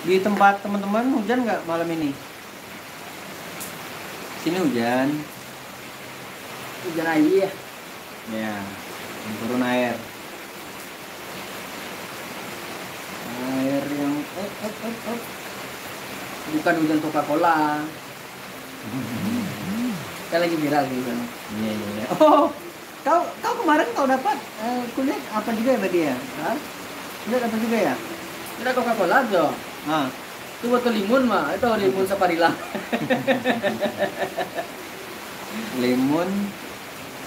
Di tempat teman-teman hujan nggak malam ini? Sini hujan. Hujan air ya. Ya, turun air. Air yang Bukan hujan Coca-Cola. Kan lagi viral gitu. Iya, iya. Oh, kau kemarin kau dapat kuliah apa juga ya tadi ya? Hah? Kuliah apa juga ya? Tidak Coca-Cola aja. Ah, Itu botol limun mah. Itu limun Saparilla. lemon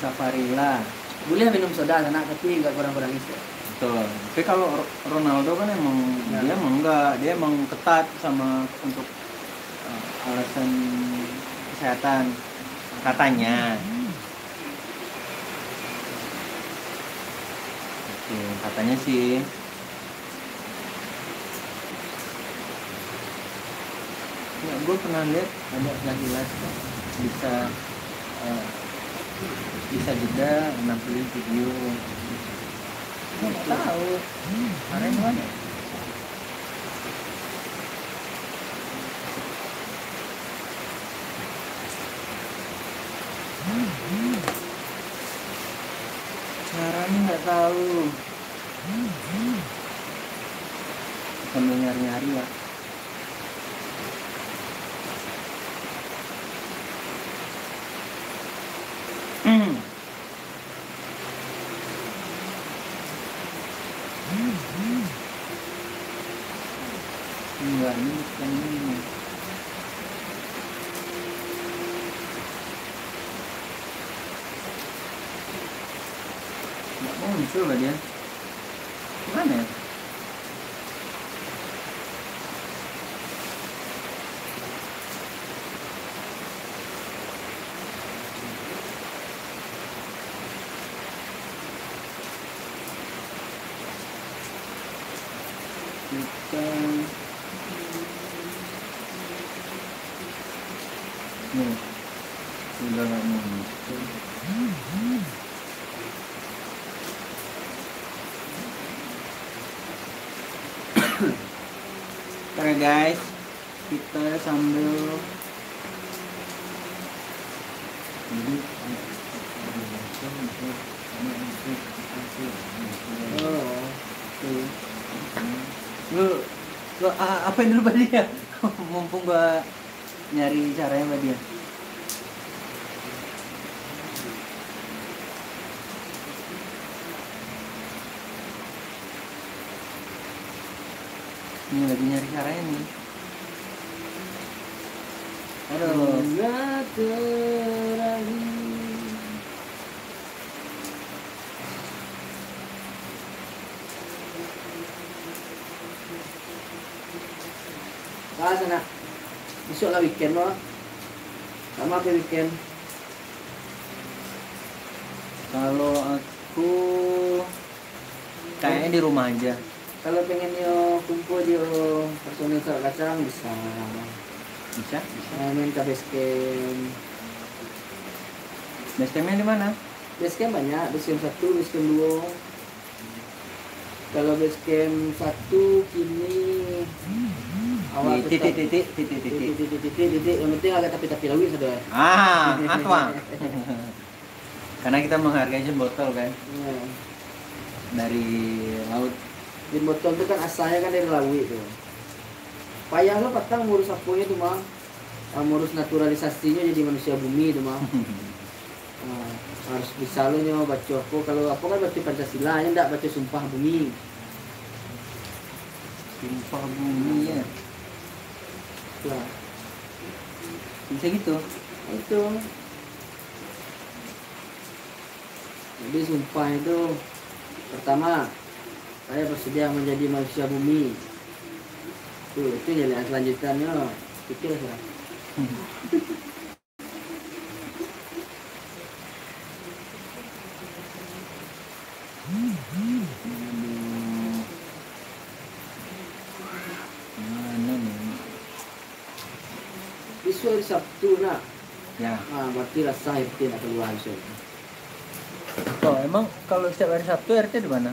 saparilla. Boleh minum soda sana tapi nggak kurang-kurang isi. Betul. Tapi kalau Ronaldo kan emang Ya. dia emang enggak, dia emang ketat sama untuk alasan kesehatan katanya. Oke, katanya sih. Ya, gue pernah lihat ada laki-laki bisa bisa juga nampilin video. Gue nggak tahu. Karena gimana? Caranya nggak tahu. Sambil nyari-nyari ya. Enggak, ini bukan ini. Enggak muncul lah dia. Gimana ya? Kita nih sudah nggak muncul. Oke guys, kita sambil lu apain dulu Mbak dia? Mumpung gua nyari caranya Mbak dia. Ini lagi nyari caranya nih. Aduh. Nggak terakhir. Sana. Besok lah weekend loh. Sama ke weekend. Kalau aku kayaknya di rumah aja. Kalau pengen yo kumpul di personil Serak Kacang bisa. Bisa? Main ke base camp. Base campnya di mana? Base camp banyak, base camp 1, base camp 2. Kalau base camp 1 kini awal Di titik. titik yang penting agak tapi lagi sudah. Atwang. Karena kita menghargai botol kan Ya. dari laut. Di botol itu kan asalnya kan dari laut itu. Payah lo patang ngurus aponya tuh mah. Ngurus naturalisasinya jadi manusia bumi itu mah. Nah, harus bisa lo nyo baca apa kalau apa kan baca Pancasila nya ndak baca Sumpah Bumi. Sumpah bumi ya. Nah, Bisa gitu. itu. Jadi sumpah itu pertama saya bersedia menjadi manusia bumi. Itu jadi selanjutnya pikir saya. Mana nih? Besok hari Sabtu nak. Ya. Berarti rasa RT nak keluar besok. Oh, emang kalau setiap hari Sabtu RT di mana?